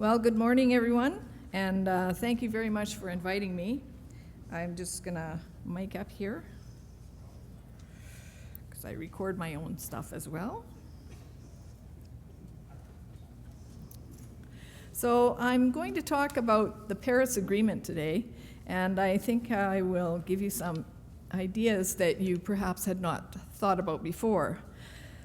Well, good morning, everyone, and thank you very much for inviting me. I'm just going to mic up here because I record my own stuff as well. So I'm going to talk about the Paris Agreement today, and I think I will give you some ideas that you perhaps had not thought about before.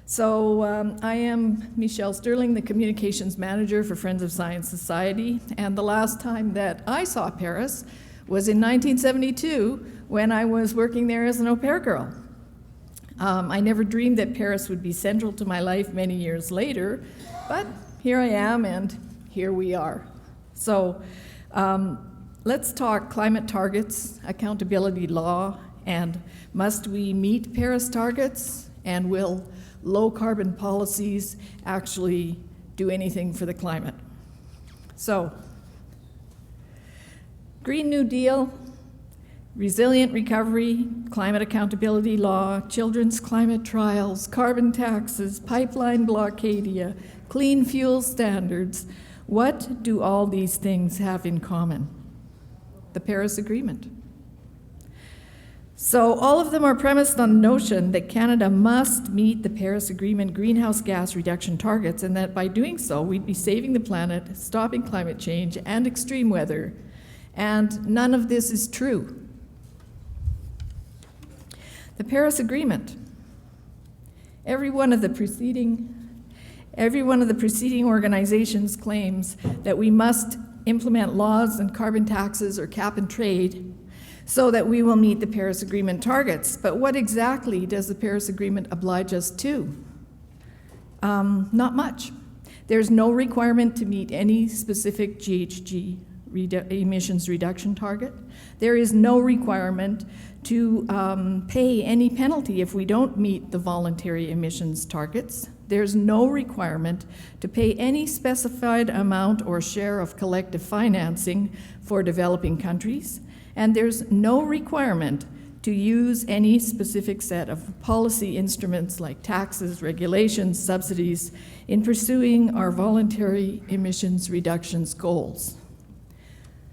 So I am Michelle Stirling, the Communications Manager for Friends of Science Society, and the last time that I saw Paris was in 1972 when I was working there as an au pair girl. I never dreamed that Paris would be central to my life many years later, but here I am and here we are. So let's talk climate targets, accountability law, and must we meet Paris targets, and will low carbon policies actually do anything for the climate? So, Green New Deal, resilient recovery, climate accountability law, children's climate trials, carbon taxes, pipeline blockadia, clean fuel standards. What do all these things have in common? The Paris Agreement. So all of them are premised on the notion that Canada must meet the Paris Agreement greenhouse gas reduction targets, and that by doing so, we'd be saving the planet, stopping climate change and extreme weather, and none of this is true. The Paris Agreement. Every one of the preceding organizations claims that we must implement laws and carbon taxes or cap and trade so that we will meet the Paris Agreement targets. But what exactly does the Paris Agreement oblige us to? Not much. There's no requirement to meet any specific GHG emissions reduction target. There is no requirement to pay any penalty if we don't meet the voluntary emissions targets. There's no requirement to pay any specified amount or share of collective financing for developing countries. And there's no requirement to use any specific set of policy instruments like taxes, regulations, subsidies in pursuing our voluntary emissions reductions goals.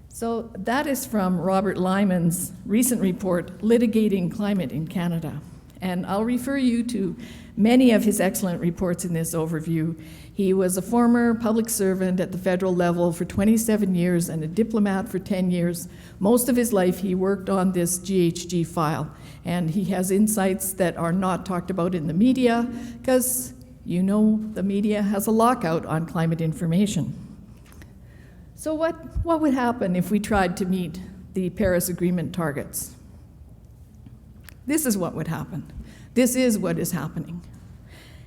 So that is from Robert Lyman's recent report, Litigating Climate in Canada. And I'll refer you to many of his excellent reports in this overview. He was a former public servant at the federal level for 27 years and a diplomat for 10 years. Most of his life he worked on this GHG file, and he has insights that are not talked about in the media because, you know, the media has a lockout on climate information. So what would happen if we tried to meet the Paris Agreement targets? This is what would happen. This is what is happening.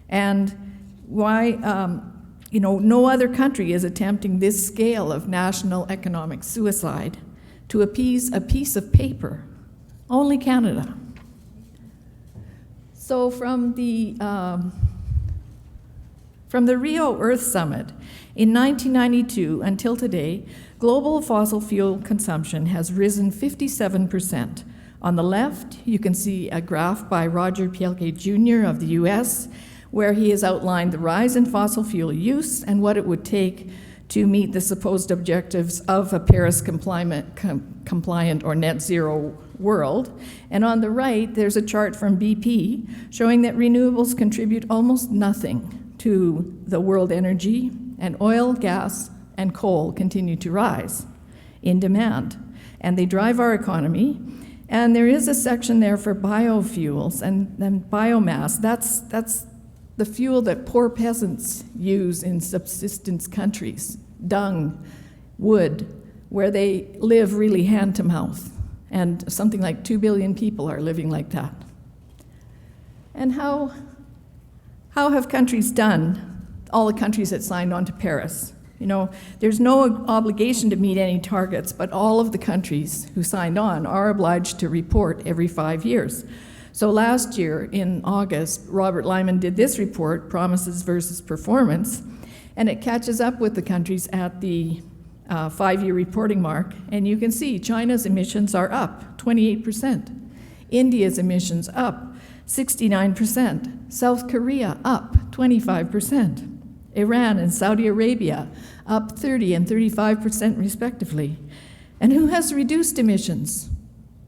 And why, no other country is attempting this scale of national economic suicide to appease a piece of paper. Only Canada. So from the Rio Earth Summit in 1992 until today, global fossil fuel consumption has risen 57%. On the left, you can see a graph by Roger Pielke Jr. of the US, where he has outlined the rise in fossil fuel use and what it would take to meet the supposed objectives of a Paris compliant or net zero world. And on the right, there's a chart from BP showing that renewables contribute almost nothing to the world energy, and oil, gas, and coal continue to rise in demand. And they drive our economy. And there is a section there for biofuels and then biomass. That's the fuel that poor peasants use in subsistence countries, dung, wood, where they live really hand to mouth. And something like 2 billion people are living like that. And how have countries done, all the countries that signed on to Paris? You know, there's no obligation to meet any targets, but all of the countries who signed on are obliged to report every 5 years. So last year, in August, Robert Lyman did this report, Promises versus Performance, and it catches up with the countries at the 5-year reporting mark, and you can see China's emissions are up 28%, India's emissions up 69%, South Korea up 25%. Iran and Saudi Arabia up 30 and 35% respectively. And who has reduced emissions?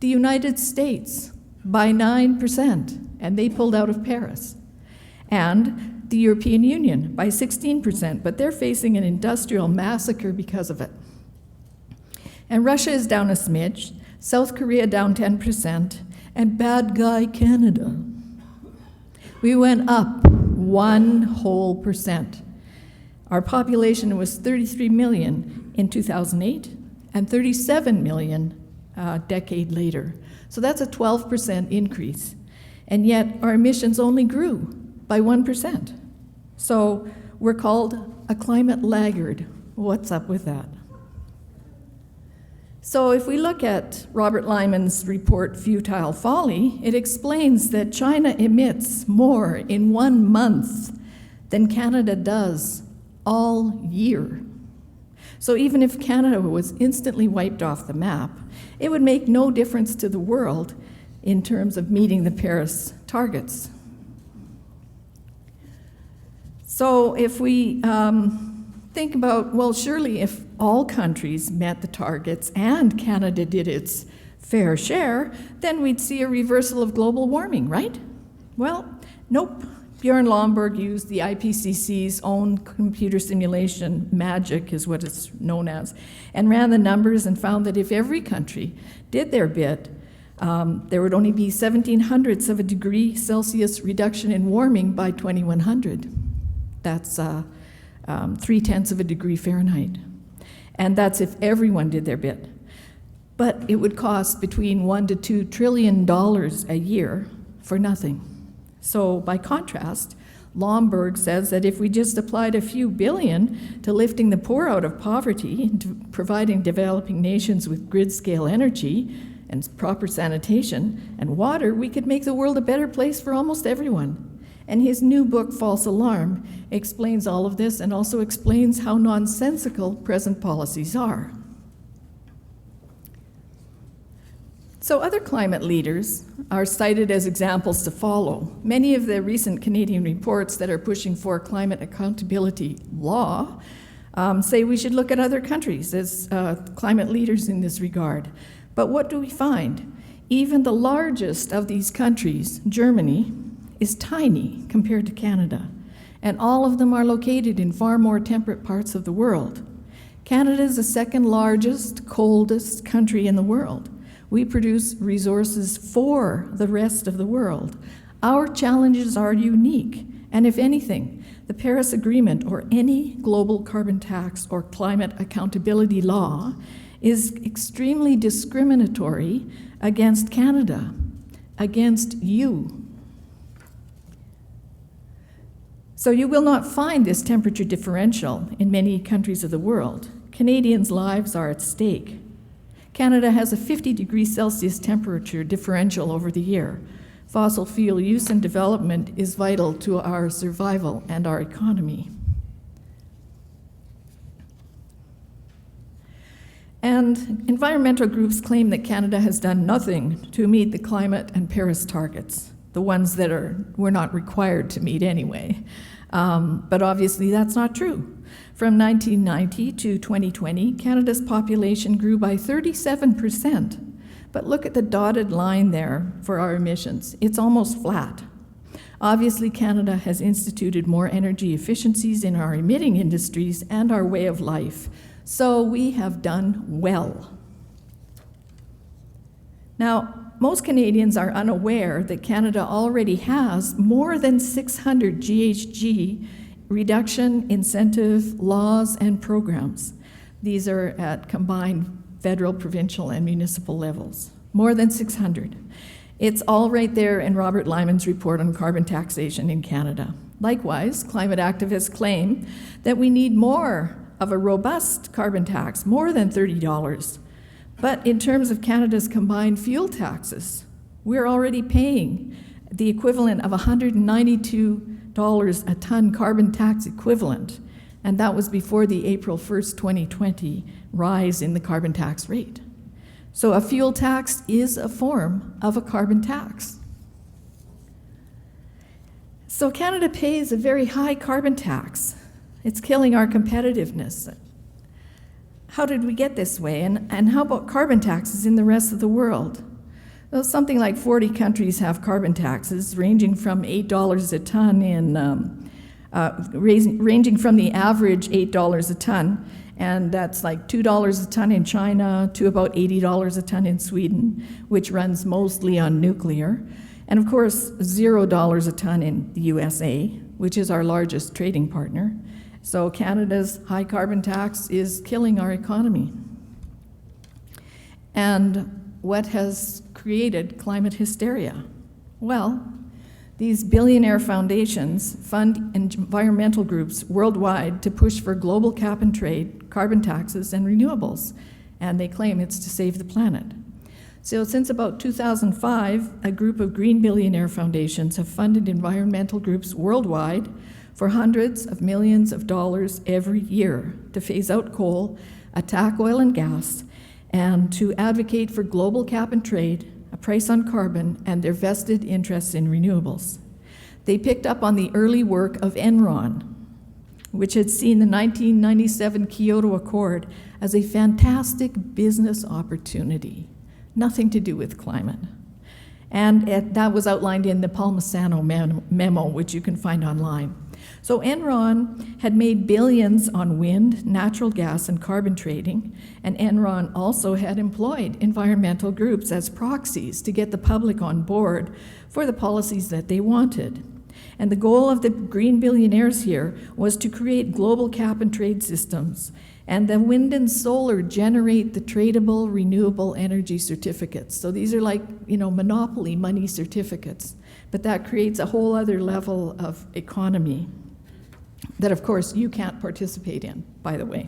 The United States by 9%, and they pulled out of Paris. And the European Union by 16%, but they're facing an industrial massacre because of it. And Russia is down a smidge, South Korea down 10%, and bad guy Canada. We went up 1%. Our population was 33 million in 2008 and 37 million a decade later. So that's a 12% increase. And yet our emissions only grew by 1%. So we're called a climate laggard. What's up with that? So if we look at Robert Lyman's report, Futile Folly, it explains that China emits more in 1 month than Canada does all year. So even if Canada was instantly wiped off the map, it would make no difference to the world in terms of meeting the Paris targets. So if we think about, well, surely if all countries met the targets and Canada did its fair share, then we'd see a reversal of global warming, right? Well, nope. Bjorn Lomborg used the IPCC's own computer simulation, MAGIC is what it's known as, and ran the numbers and found that if every country did their bit, there would only be 0.17 of a degree Celsius reduction in warming by 2100. That's 0.3 of a degree Fahrenheit. And that's if everyone did their bit. But it would cost between $1 to $2 trillion a year for nothing. So by contrast, Lomborg says that if we just applied a few billion to lifting the poor out of poverty and to providing developing nations with grid-scale energy and proper sanitation and water, we could make the world a better place for almost everyone. And his new book, False Alarm, explains all of this and also explains how nonsensical present policies are. So other climate leaders are cited as examples to follow. Many of the recent Canadian reports that are pushing for climate accountability law say we should look at other countries as climate leaders in this regard. But what do we find? Even the largest of these countries, Germany, is tiny compared to Canada, and all of them are located in far more temperate parts of the world. Canada is the second largest, coldest country in the world. We produce resources for the rest of the world. Our challenges are unique, and if anything, the Paris Agreement or any global carbon tax or climate accountability law is extremely discriminatory against Canada, against you. So you will not find this temperature differential in many countries of the world. Canadians' lives are at stake. Canada has a 50 degrees Celsius temperature differential over the year. Fossil fuel use and development is vital to our survival and our economy. And environmental groups claim that Canada has done nothing to meet the climate and Paris targets, the ones that we're not required to meet anyway. But obviously that's not true. From 1990 to 2020, Canada's population grew by 37%. But look at the dotted line there for our emissions. It's almost flat. Obviously, Canada has instituted more energy efficiencies in our emitting industries and our way of life. So we have done well. Now, most Canadians are unaware that Canada already has more than 600 GHG reduction incentive laws and programs. These are at combined federal, provincial, and municipal levels. More than 600. It's all right there in Robert Lyman's report on carbon taxation in Canada. Likewise, climate activists claim that we need more of a robust carbon tax, more than $30. But in terms of Canada's combined fuel taxes, we're already paying the equivalent of $192 a ton carbon tax equivalent, and that was before the April 1st, 2020 rise in the carbon tax rate. So a fuel tax is a form of a carbon tax. So Canada pays a very high carbon tax, It's killing our competitiveness. How did we get this way? And how about carbon taxes in the rest of the world? Well, something like 40 countries have carbon taxes, ranging from $8 a ton ranging from the average $8 a ton, and that's like $2 a ton in China to about $80 a ton in Sweden, which runs mostly on nuclear, and of course $0 a ton in the USA, which is our largest trading partner. So Canada's high carbon tax is killing our economy. And what has created climate hysteria? Well, these billionaire foundations fund environmental groups worldwide to push for global cap and trade, carbon taxes, and renewables, and they claim it's to save the planet. So since about 2005, a group of green billionaire foundations have funded environmental groups worldwide for hundreds of millions of dollars every year to phase out coal, attack oil and gas, and to advocate for global cap and trade, a price on carbon, and their vested interests in renewables. They picked up on the early work of Enron, which had seen the 1997 Kyoto Accord as a fantastic business opportunity, nothing to do with climate. And that was outlined in the Palmisano memo, which you can find online. So Enron had made billions on wind, natural gas, and carbon trading, and Enron also had employed environmental groups as proxies to get the public on board for the policies that they wanted. And the goal of the green billionaires here was to create global cap and trade systems, and the wind and solar generate the tradable renewable energy certificates. So these are like, monopoly money certificates, but that creates a whole other level of economy that, of course, you can't participate in, by the way.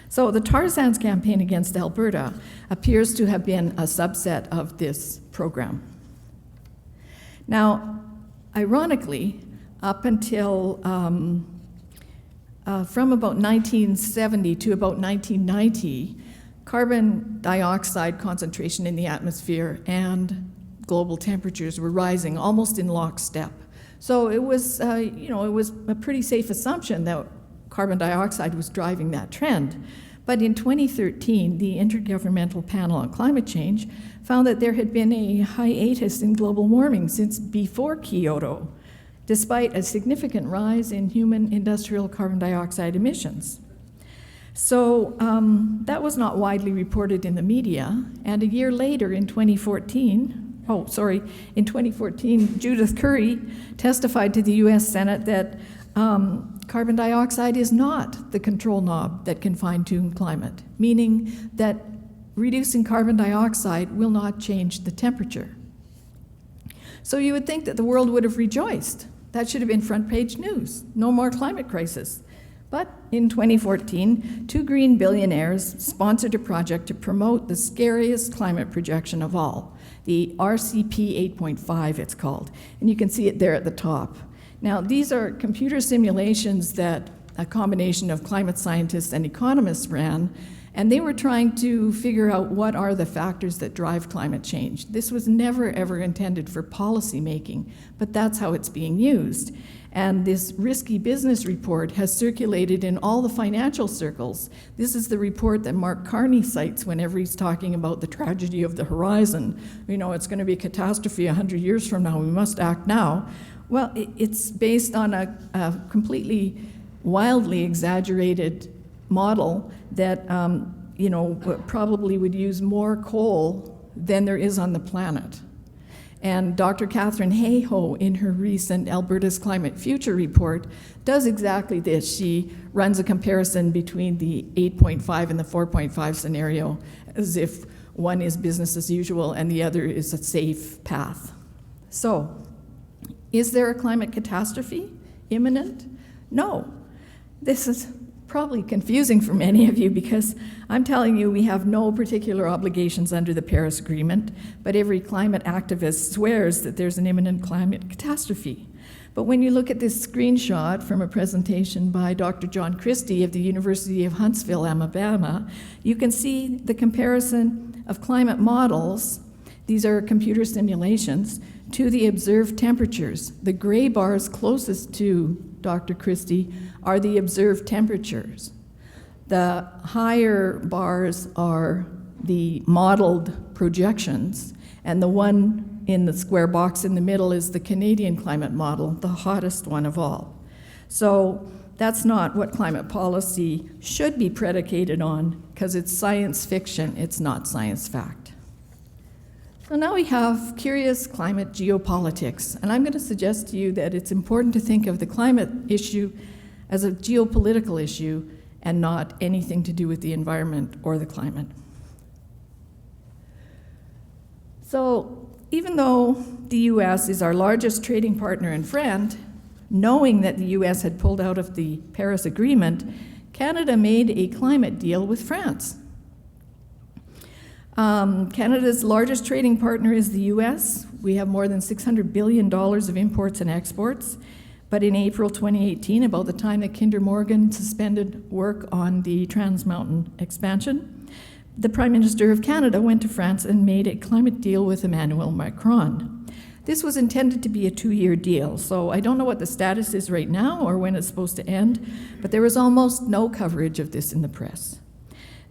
So the tar sands campaign against Alberta appears to have been a subset of this program. Now, ironically, up until from about 1970 to about 1990, carbon dioxide concentration in the atmosphere and global temperatures were rising almost in lockstep. So it was, it was a pretty safe assumption that carbon dioxide was driving that trend. But in 2013, the Intergovernmental Panel on Climate Change found that there had been a hiatus in global warming since before Kyoto, despite a significant rise in human industrial carbon dioxide emissions. So that was not widely reported in the media, and a year later in 2014, Judith Curry testified to the US Senate that carbon dioxide is not the control knob that can fine-tune climate, meaning that reducing carbon dioxide will not change the temperature. So you would think that the world would have rejoiced. That should have been front-page news. No more climate crisis. But in 2014, two green billionaires sponsored a project to promote the scariest climate projection of all, the RCP 8.5 it's called, and you can see it there at the top. Now, these are computer simulations that a combination of climate scientists and economists ran, and they were trying to figure out what are the factors that drive climate change. This was never, ever intended for policy making, but that's how it's being used. And this risky business report has circulated in all the financial circles. This is the report that Mark Carney cites whenever he's talking about the tragedy of the horizon. It's going to be a catastrophe 100 years from now. We must act now. Well, it's based on a completely wildly exaggerated model that probably would use more coal than there is on the planet. And Dr. Catherine Hayhoe, in her recent Alberta's Climate Future report, does exactly this. She runs a comparison between the 8.5 and the 4.5 scenario, as if one is business as usual and the other is a safe path. So, is there a climate catastrophe imminent? No. This is probably confusing for many of you because I'm telling you we have no particular obligations under the Paris Agreement, but every climate activist swears that there's an imminent climate catastrophe. But when you look at this screenshot from a presentation by Dr. John Christie of the University of Huntsville, Alabama, you can see the comparison of climate models, these are computer simulations, to the observed temperatures. The gray bars closest to Dr. Christie are the observed temperatures. The higher bars are the modeled projections, and the one in the square box in the middle is the Canadian climate model, the hottest one of all. So that's not what climate policy should be predicated on, because it's science fiction, it's not science fact. So now we have curious climate geopolitics, and I'm going to suggest to you that it's important to think of the climate issue as a geopolitical issue and not anything to do with the environment or the climate. So even though the US is our largest trading partner and friend, knowing that the US had pulled out of the Paris Agreement, Canada made a climate deal with France. Canada's largest trading partner is the US. We have more than $600 billion of imports and exports. But in April 2018, about the time that Kinder Morgan suspended work on the Trans Mountain expansion, the Prime Minister of Canada went to France and made a climate deal with Emmanuel Macron. This was intended to be a 2-year deal, so I don't know what the status is right now or when it's supposed to end, but there was almost no coverage of this in the press.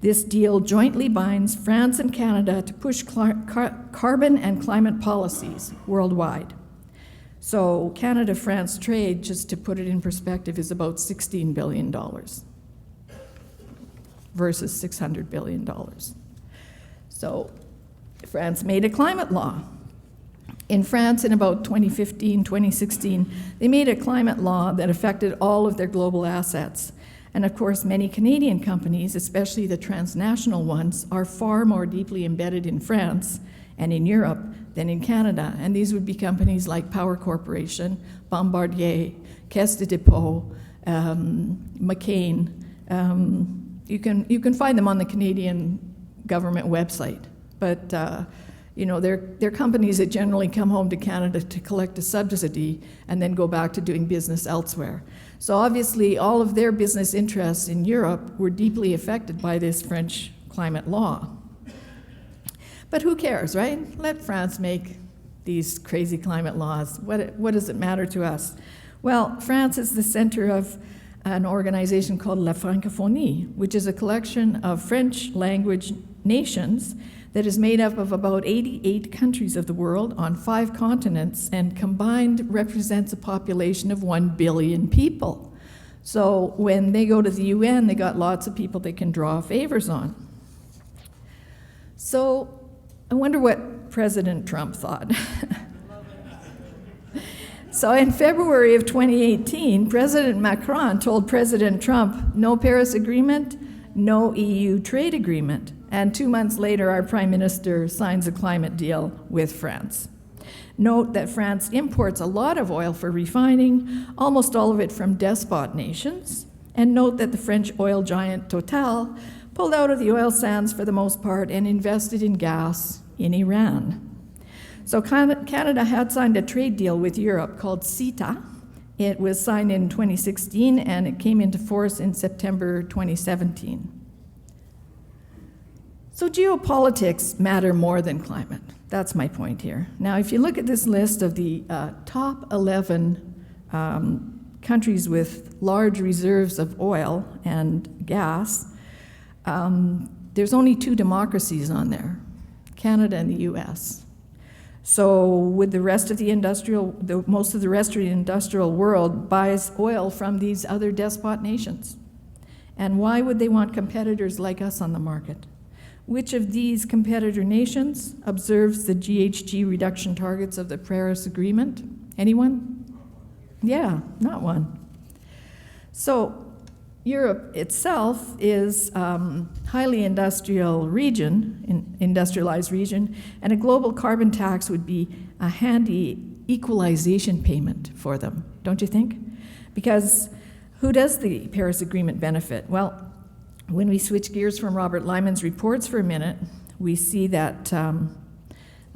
This deal jointly binds France and Canada to push carbon and climate policies worldwide. So Canada-France trade, just to put it in perspective, is about $16 billion versus $600 billion. So France made a climate law. In France, in about 2015, 2016, they made a climate law that affected all of their global assets. And of course, many Canadian companies, especially the transnational ones, are far more deeply embedded in France and in Europe than in Canada. And these would be companies like Power Corporation, Bombardier, Caisse de Dépôt, McCain. You can find them on the Canadian government website. But they're companies that generally come home to Canada to collect a subsidy and then go back to doing business elsewhere. So obviously, all of their business interests in Europe were deeply affected by this French climate law. But who cares, right? Let France make these crazy climate laws. What does it matter to us? Well, France is the center of an organization called La Francophonie, which is a collection of French language nations that is made up of about 88 countries of the world on 5 continents, and combined represents a population of 1 billion people. So when they go to the UN, they got lots of people they can draw favors on. So I wonder what President Trump thought. So in February of 2018, President Macron told President Trump, no Paris Agreement, no EU trade agreement. And 2 months later, our Prime Minister signs a climate deal with France. Note that France imports a lot of oil for refining, almost all of it from despot nations. And note that the French oil giant Total pulled out of the oil sands for the most part and invested in gas in Iran. So Canada had signed a trade deal with Europe called CETA. It was signed in 2016 and it came into force in September 2017. So geopolitics matter more than climate. That's my point here. Now, if you look at this list of the top 11 countries with large reserves of oil and gas, there's only 2 democracies on there, Canada and the US. So with the rest of most of the rest of the industrial world buys oil from these other despot nations. And why would they want competitors like us on the market? Which of these competitor nations observes the GHG reduction targets of the Paris Agreement? Anyone? Yeah, not one. So Europe itself is a highly industrialized region, and a global carbon tax would be a handy equalization payment for them, don't you think? Because who does the Paris Agreement benefit? Well, when we switch gears from Robert Lyman's reports for a minute, we see that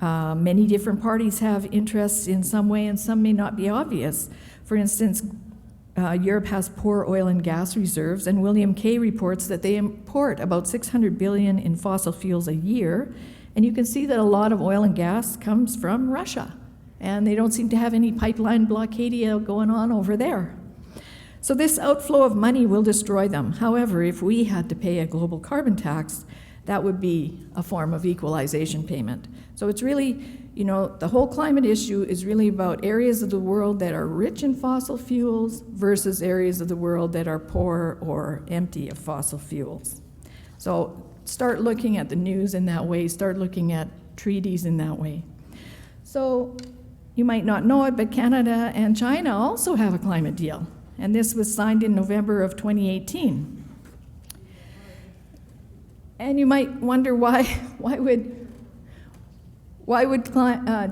many different parties have interests in some way and some may not be obvious. For instance, Europe has poor oil and gas reserves, and William Kay reports that they import about $600 billion in fossil fuels a year, And you can see that a lot of oil and gas comes from Russia, and they don't seem to have any pipeline blockadia going on over there. So this outflow of money will destroy them. However, if we had to pay a global carbon tax, that would be a form of equalization payment. So it's really, the whole climate issue is really about areas of the world that are rich in fossil fuels versus areas of the world that are poor or empty of fossil fuels. So start looking at the news in that way, start looking at treaties in that way. So you might not know it, but Canada and China also have a climate deal. And this was signed in November of 2018. And you might wonder why would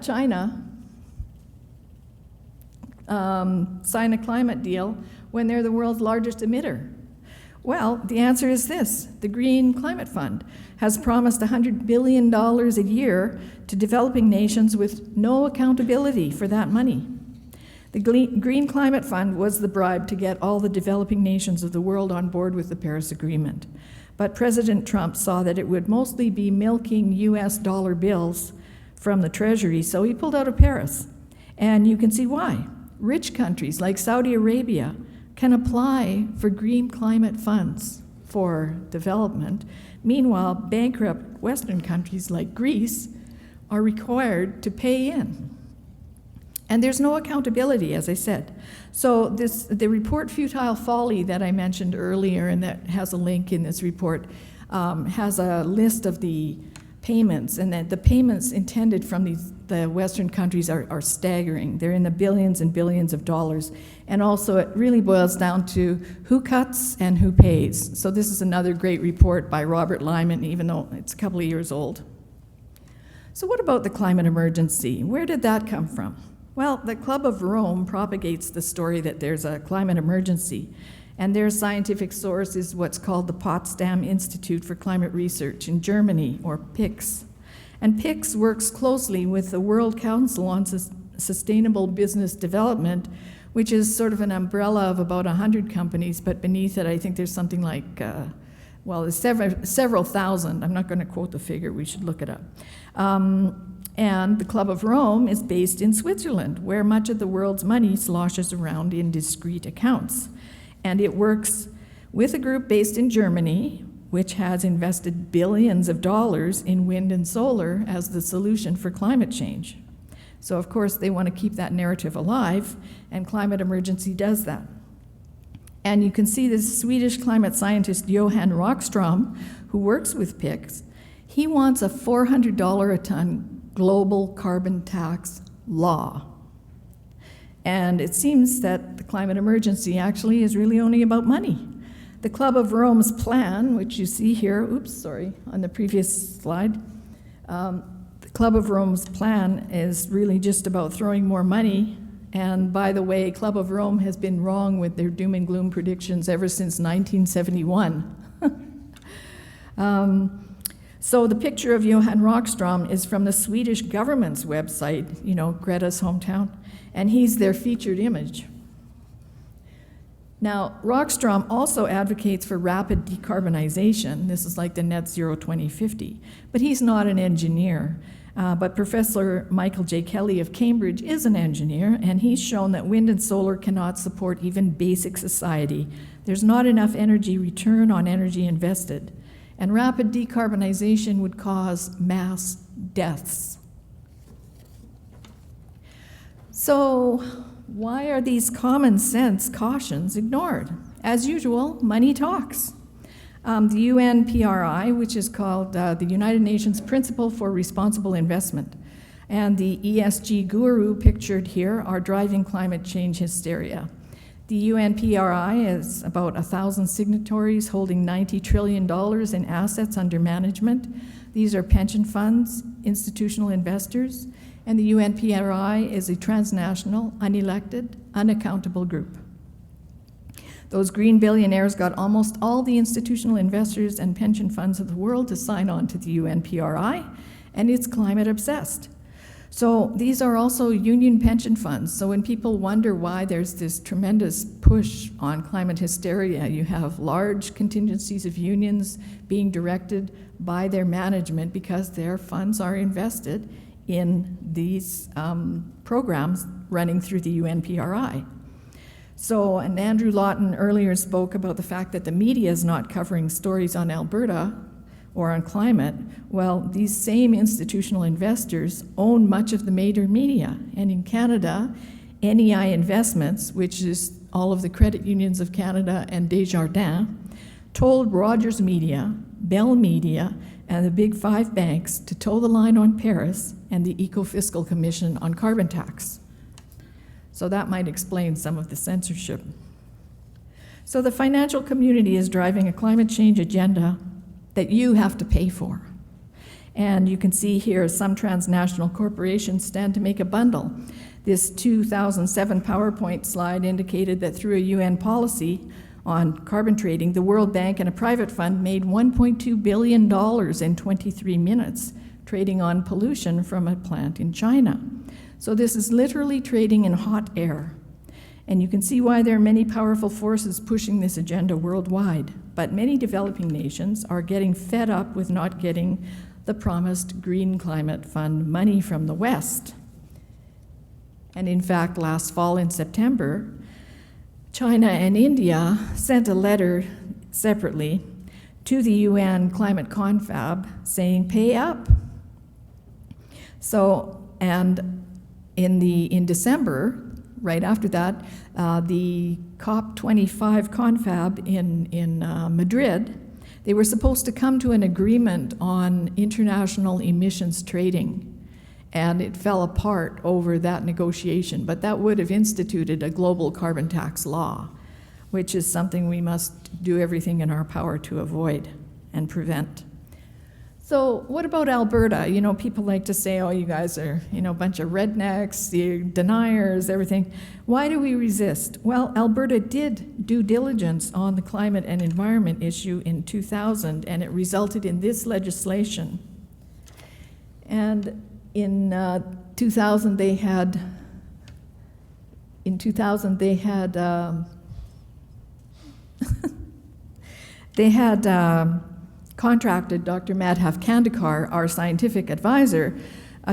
China sign a climate deal when they're the world's largest emitter? Well, the answer is this. The Green Climate Fund has promised $100 billion a year to developing nations with no accountability for that money. The Green Climate Fund was the bribe to get all the developing nations of the world on board with the Paris Agreement. But President Trump saw that it would mostly be milking US dollar bills from the Treasury, so he pulled out of Paris. And you can see why. Rich countries like Saudi Arabia can apply for green climate funds for development. Meanwhile, bankrupt Western countries like Greece are required to pay in. And there's no accountability, as I said. So the report Futile Folly that I mentioned earlier, and that has a link in this report, has a list of the payments, and that the payments intended from the Western countries are staggering. They're in the billions and billions of dollars. And also it really boils down to who cuts and who pays. So this is another great report by Robert Lyman, even though it's a couple of years old. So what about the climate emergency? Where did that come from? Well, the Club of Rome propagates the story that there's a climate emergency, and their scientific source is what's called the Potsdam Institute for Climate Research in Germany, or PICS. And PICS works closely with the World Council on Sustainable Business Development, which is sort of an umbrella of about 100 companies, but beneath it I think there's something like, there's several thousand. I'm not going to quote the figure, we should look it up. And the Club of Rome is based in Switzerland, where much of the world's money sloshes around in discrete accounts. And it works with a group based in Germany, which has invested billions of dollars in wind and solar as the solution for climate change. So of course they want to keep that narrative alive, and climate emergency does that. And you can see this Swedish climate scientist Johan Rockström, who works with PICS, he wants a $400 a ton global carbon tax law. And it seems that the climate emergency actually is really only about money. The Club of Rome's plan, which you see here, on the previous slide, the Club of Rome's plan is really just about throwing more money. And by the way, Club of Rome has been wrong with their doom and gloom predictions ever since 1971. So the picture of Johan Rockström is from the Swedish government's website, Greta's hometown, and he's their featured image. Now, Rockström also advocates for rapid decarbonization. This is like the net zero 2050, but he's not an engineer. But Professor Michael J. Kelly of Cambridge is an engineer, and he's shown that wind and solar cannot support even basic society. There's not enough energy return on energy invested. And rapid decarbonization would cause mass deaths. So why are these common sense cautions ignored? As usual, money talks. The UNPRI, which is called the United Nations Principle for Responsible Investment, and the ESG guru pictured here are driving climate change hysteria. The UNPRI is about 1,000 signatories holding $90 trillion in assets under management. These are pension funds, institutional investors, and the UNPRI is a transnational, unelected, unaccountable group. Those green billionaires got almost all the institutional investors and pension funds of the world to sign on to the UNPRI, and it's climate obsessed. So these are also union pension funds. So when people wonder why there's this tremendous push on climate hysteria, you have large contingencies of unions being directed by their management because their funds are invested in these programs running through the UNPRI. So, and Andrew Lawton earlier spoke about the fact that the media is not covering stories on Alberta or on climate. Well, these same institutional investors own much of the major media. And in Canada, NEI Investments, which is all of the credit unions of Canada and Desjardins, told Rogers Media, Bell Media, and the Big Five banks to toe the line on Paris and the Eco-Fiscal Commission on carbon tax. So that might explain some of the censorship. So the financial community is driving a climate change agenda that you have to pay for. And you can see here some transnational corporations stand to make a bundle. This 2007 PowerPoint slide indicated that through a UN policy on carbon trading, the World Bank and a private fund made $1.2 billion in 23 minutes trading on pollution from a plant in China. So this is literally trading in hot air. And you can see why there are many powerful forces pushing this agenda worldwide. But many developing nations are getting fed up with not getting the promised Green Climate Fund money from the West. And in fact, last fall in September, China and India sent a letter separately to the UN Climate Confab saying, pay up. So, and in December, right after that, the COP25 confab in Madrid, they were supposed to come to an agreement on international emissions trading, and it fell apart over that negotiation. But that would have instituted a global carbon tax law, which is something we must do everything in our power to avoid and prevent. So what about Alberta? You know, people like to say, oh, you guys are, you know, a bunch of rednecks, you're deniers, everything. Why do we resist? Well, Alberta did due diligence on the climate and environment issue in 2000, and it resulted in this legislation. And in 2000, they had contracted Dr. Madhav Kandekar, our scientific advisor,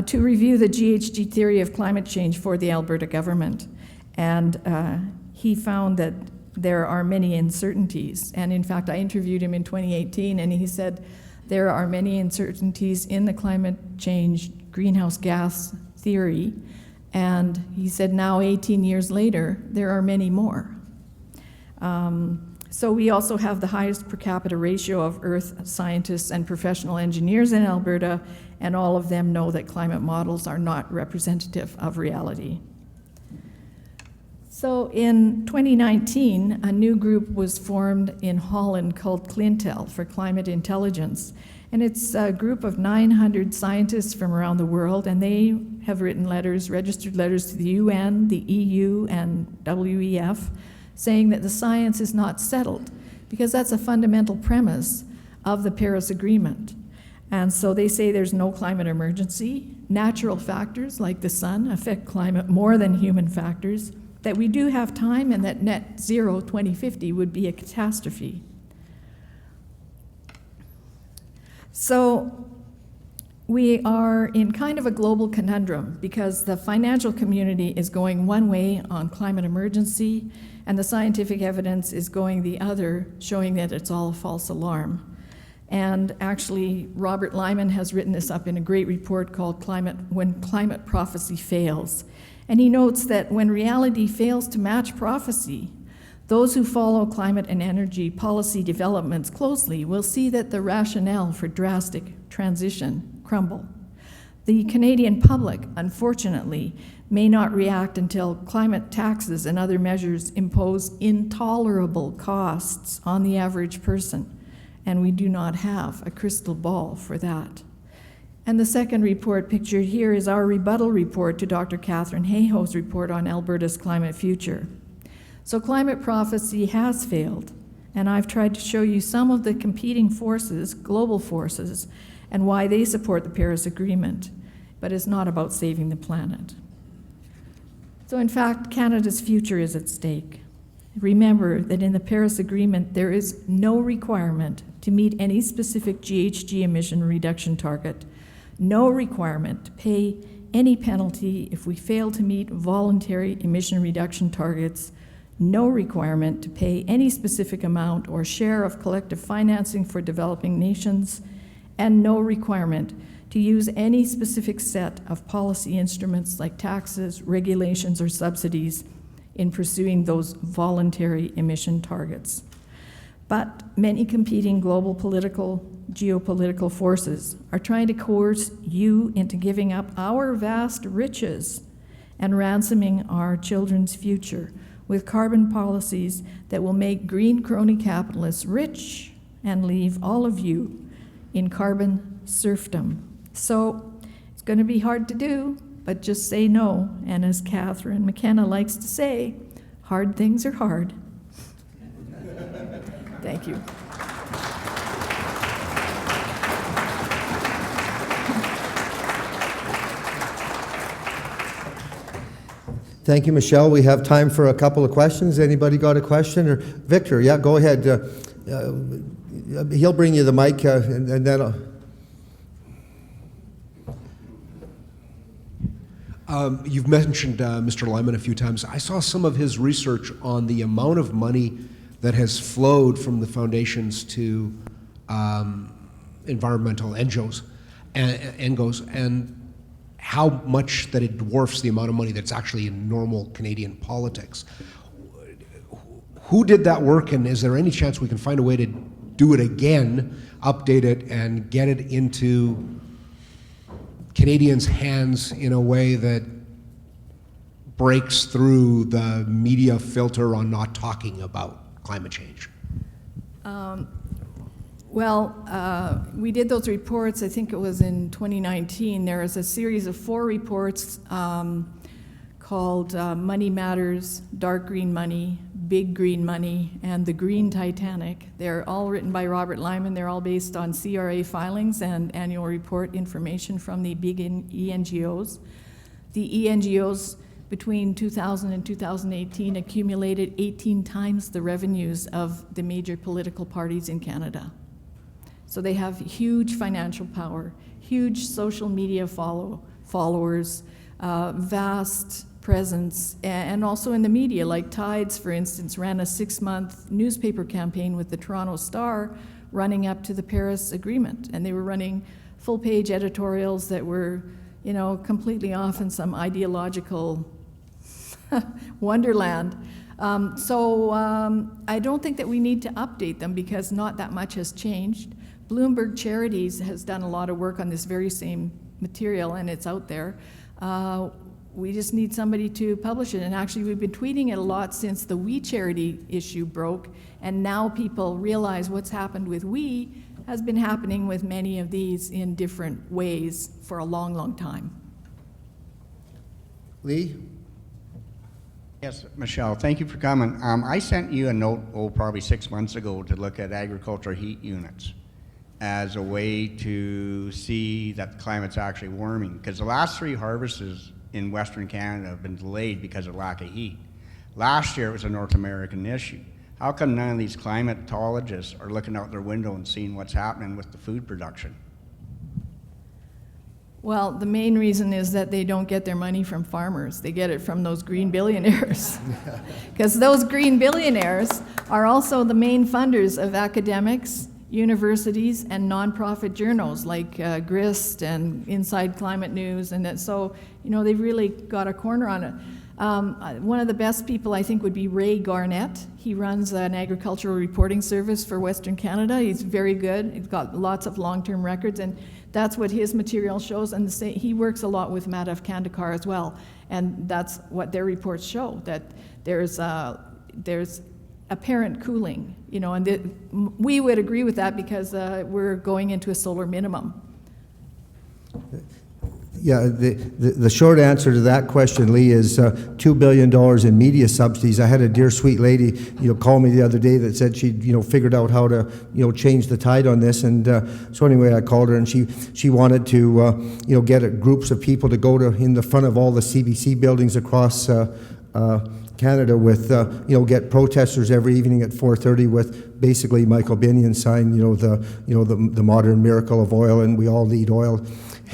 to review the GHG theory of climate change for the Alberta government. And he found that there are many uncertainties. And in fact, I interviewed him in 2018, and he said there are many uncertainties in the climate change greenhouse gas theory. And he said now, 18 years later, there are many more. So we also have the highest per capita ratio of earth scientists and professional engineers in Alberta, and all of them know that climate models are not representative of reality. So in 2019, a new group was formed in Holland called Clintel for Climate Intelligence. And it's a group of 900 scientists from around the world, and they have written letters, registered letters to the UN, the EU, and WEF, saying that the science is not settled, because that's a fundamental premise of the Paris Agreement. And so they say there's no climate emergency, natural factors like the sun affect climate more than human factors, that we do have time, and that net zero 2050 would be a catastrophe. So we are in kind of a global conundrum, because the financial community is going one way on climate emergency, and the scientific evidence is going the other, showing that it's all a false alarm. And actually, Robert Lyman has written this up in a great report called When Climate Prophecy Fails. And he notes that when reality fails to match prophecy, those who follow climate and energy policy developments closely will see that the rationale for drastic transition crumble. The Canadian public, unfortunately, may not react until climate taxes and other measures impose intolerable costs on the average person, and we do not have a crystal ball for that. And the second report pictured here is our rebuttal report to Dr. Catherine Hayhoe's report on Alberta's climate future. So climate prophecy has failed, and I've tried to show you some of the competing forces, global forces, and why they support the Paris Agreement. but is not about saving the planet. So in fact, Canada's future is at stake. Remember that in the Paris Agreement, there is no requirement to meet any specific GHG emission reduction target, no requirement to pay any penalty if we fail to meet voluntary emission reduction targets, no requirement to pay any specific amount or share of collective financing for developing nations, and no requirement to use any specific set of policy instruments like taxes, regulations, or subsidies in pursuing those voluntary emission targets. But many competing global geopolitical forces are trying to coerce you into giving up our vast riches and ransoming our children's future with carbon policies that will make green crony capitalists rich and leave all of you in carbon serfdom. So it's going to be hard to do, but just say no. And as Catherine McKenna likes to say, hard things are hard. Thank you. Thank you, Michelle. We have time for a couple of questions. Anybody got a question? Or Victor, yeah, go ahead. He'll bring you the mic, and then you've mentioned Mr. Lyman a few times. I saw some of his research on the amount of money that has flowed from the foundations to environmental NGOs, and how much that it dwarfs the amount of money that's actually in normal Canadian politics. Who did that work, and is there any chance we can find a way to do it again, update it, and get it into Canadians' hands in a way that breaks through the media filter on not talking about climate change? We did those reports, I think it was in 2019. There is a series of 4 reports called Money Matters, Dark Green Money, Big Green Money, and The Green Titanic. They're all written by Robert Lyman. They're all based on CRA filings and annual report information from the big ENGOs. The ENGOs between 2000 and 2018 accumulated 18 times the revenues of the major political parties in Canada. So they have huge financial power, huge social media followers, vast presence, and also in the media, like Tides, for instance, ran a 6-month newspaper campaign with the Toronto Star running up to the Paris Agreement, and they were running full-page editorials that were, completely off in some ideological wonderland. I don't think that we need to update them because not that much has changed. Bloomberg Charities has done a lot of work on this very same material, and it's out there. We just need somebody to publish it. And actually, we've been tweeting it a lot since the We Charity issue broke, and now people realize what's happened with We has been happening with many of these in different ways for a long, long time. Lee? Yes, Michelle, thank you for coming. I sent you a note, probably 6 months ago, to look at agricultural heat units as a way to see that the climate's actually warming, because the last 3 harvests in Western Canada have been delayed because of lack of heat. Last year it was a North American issue. How come none of these climatologists are looking out their window and seeing what's happening with the food production? Well, the main reason is that they don't get their money from farmers. They get it from those green billionaires. Because those green billionaires are also the main funders of academics, universities, and nonprofit journals like GRIST and Inside Climate News, and that, so they've really got a corner on it. One of the best people I think would be Ray Garnett. He runs an agricultural reporting service for Western Canada. He's very good. He's got lots of long-term records, and that's what his material shows. And he works a lot with Madhav Kandekar as well, and that's what their reports show, that there's apparent cooling, and we would agree with that because we're going into a solar minimum. Yeah, the short answer to that question, Lee, is $2 billion in media subsidies. I had a dear sweet lady, call me the other day that said she'd, figured out how to, change the tide on this. And so anyway, I called her, and she wanted to, get groups of people to go to in the front of all the CBC buildings across Canada with, get protesters every evening at 4:30 with basically Michael Binion's sign, the modern miracle of oil, and we all need oil.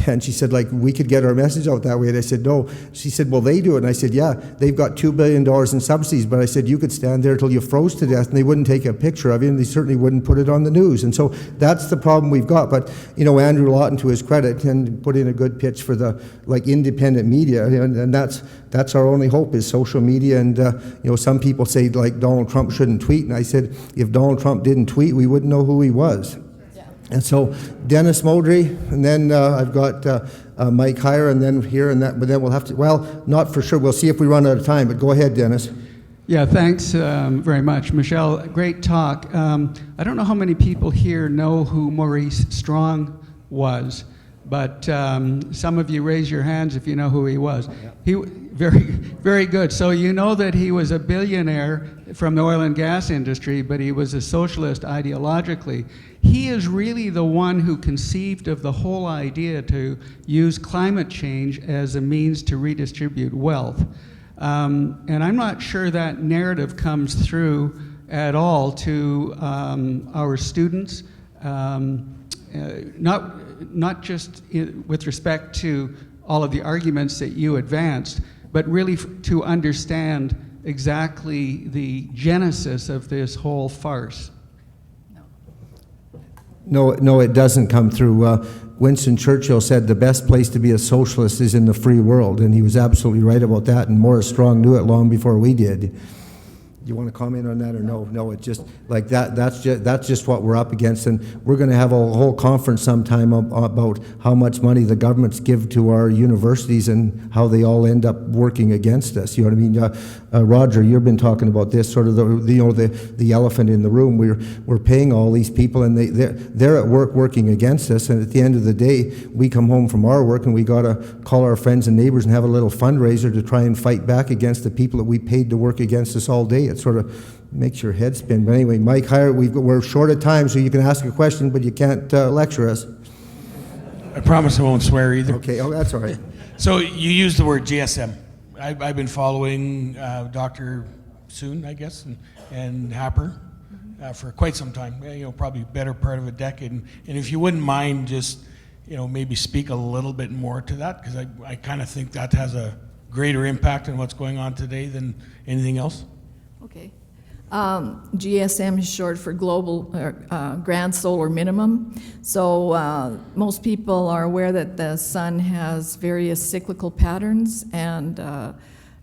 And she said, we could get our message out that way. And I said, no. She said, well, they do it. And I said, yeah, they've got $2 billion in subsidies. But I said, you could stand there till you froze to death, and they wouldn't take a picture of you, and they certainly wouldn't put it on the news. And so that's the problem we've got. But, Andrew Lawton, to his credit, and put in a good pitch for the, independent media. And that's our only hope is social media. And, some people say, Donald Trump shouldn't tweet. And I said, if Donald Trump didn't tweet, we wouldn't know who he was. And so Dennis Modry, and then I've got Mike Heyer, and then here and that, but then we'll have to, well, not for sure. We'll see if we run out of time, but go ahead, Dennis. Yeah, thanks very much. Michelle, great talk. I don't know how many people here know who Maurice Strong was, but some of you raise your hands if you know who he was. He very good. So you know that he was a billionaire from the oil and gas industry, but he was a socialist ideologically. He is really the one who conceived of the whole idea to use climate change as a means to redistribute wealth. And I'm not sure that narrative comes through at all to our students, not just with respect to all of the arguments that you advanced, but really to understand exactly the genesis of this whole farce. No, it doesn't come through. Winston Churchill said the best place to be a socialist is in the free world, and he was absolutely right about that, and Morris Strong knew it long before we did. Do you want to comment on that or no? No, it's just like that. That's just what we're up against, and we're going to have a whole conference sometime about how much money the governments give to our universities and how they all end up working against us. You know what I mean? Roger, you've been talking about this sort of the elephant in the room. We're paying all these people, and they're at work working against us. And at the end of the day, we come home from our work, and we got to call our friends and neighbors and have a little fundraiser to try and fight back against the people that we paid to work against us all day. It sort of makes your head spin. But anyway, Mike Heyer, we're short of time, so you can ask a question, but you can't lecture us. I promise I won't swear either. Okay, that's all right. So you used the word GSM. I've been following Dr. Soon, I guess, and Happer for quite some time, probably better part of a decade. And if you wouldn't mind just, maybe speak a little bit more to that, because I kind of think that has a greater impact on what's going on today than anything else. Okay. GSM is short for Global Grand Solar Minimum. So most people are aware that the sun has various cyclical patterns, and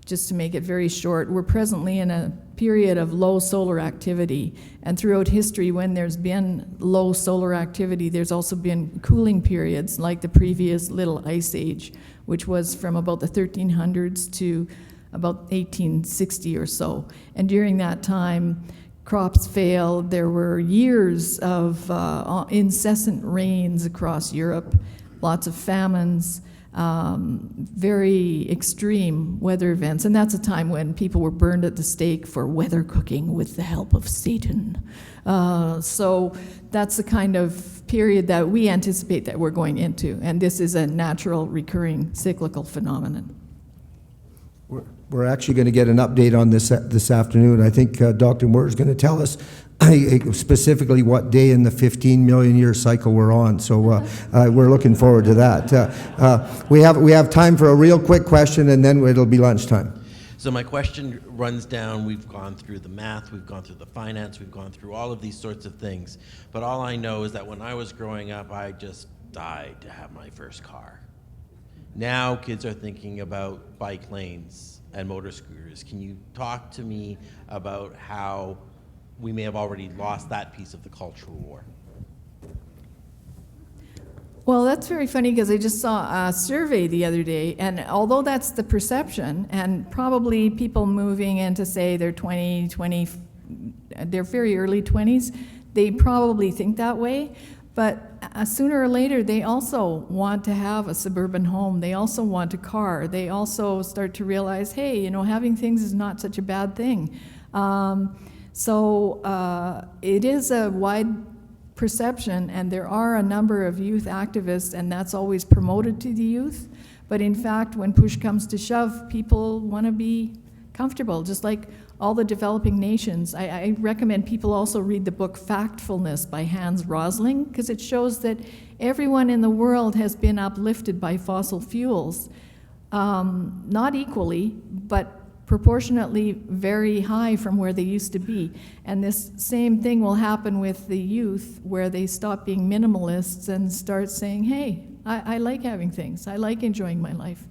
just to make it very short, we're presently in a period of low solar activity. And throughout history, when there's been low solar activity, there's also been cooling periods like the previous Little Ice Age, which was from about the 1300s to about 1860 or so. And during that time, crops failed. There were years of incessant rains across Europe, lots of famines, very extreme weather events. And that's a time when people were burned at the stake for weather cooking with the help of Satan. So that's the kind of period that we anticipate that we're going into. And this is a natural, recurring, cyclical phenomenon. We're actually going to get an update on this afternoon. I think Dr. Moore is going to tell us specifically what day in the 15 million year cycle we're on. So we're looking forward to that. We have time for a real quick question, and then it'll be lunchtime. So my question runs down, we've gone through the math, we've gone through the finance, we've gone through all of these sorts of things. But all I know is that when I was growing up, I just died to have my first car. Now kids are thinking about bike lanes and motor scooters. Can you talk to me about how we may have already lost that piece of the cultural war? Well, that's very funny, because I just saw a survey the other day, and although that's the perception, and probably people moving into, say, their 20, their very early 20s, they probably think that way, but sooner or later, they also want to have a suburban home. They also want a car. They also start to realize, hey, you know, having things is not such a bad thing. So it is a wide perception, and there are a number of youth activists, and that's always promoted to the youth. But in fact, when push comes to shove, people want to be comfortable, just like all the developing nations. I recommend people also read the book Factfulness by Hans Rosling, because it shows that everyone in the world has been uplifted by fossil fuels, not equally, but proportionately very high from where they used to be. And this same thing will happen with the youth, where they stop being minimalists and start saying, hey, I like having things. I like enjoying my life.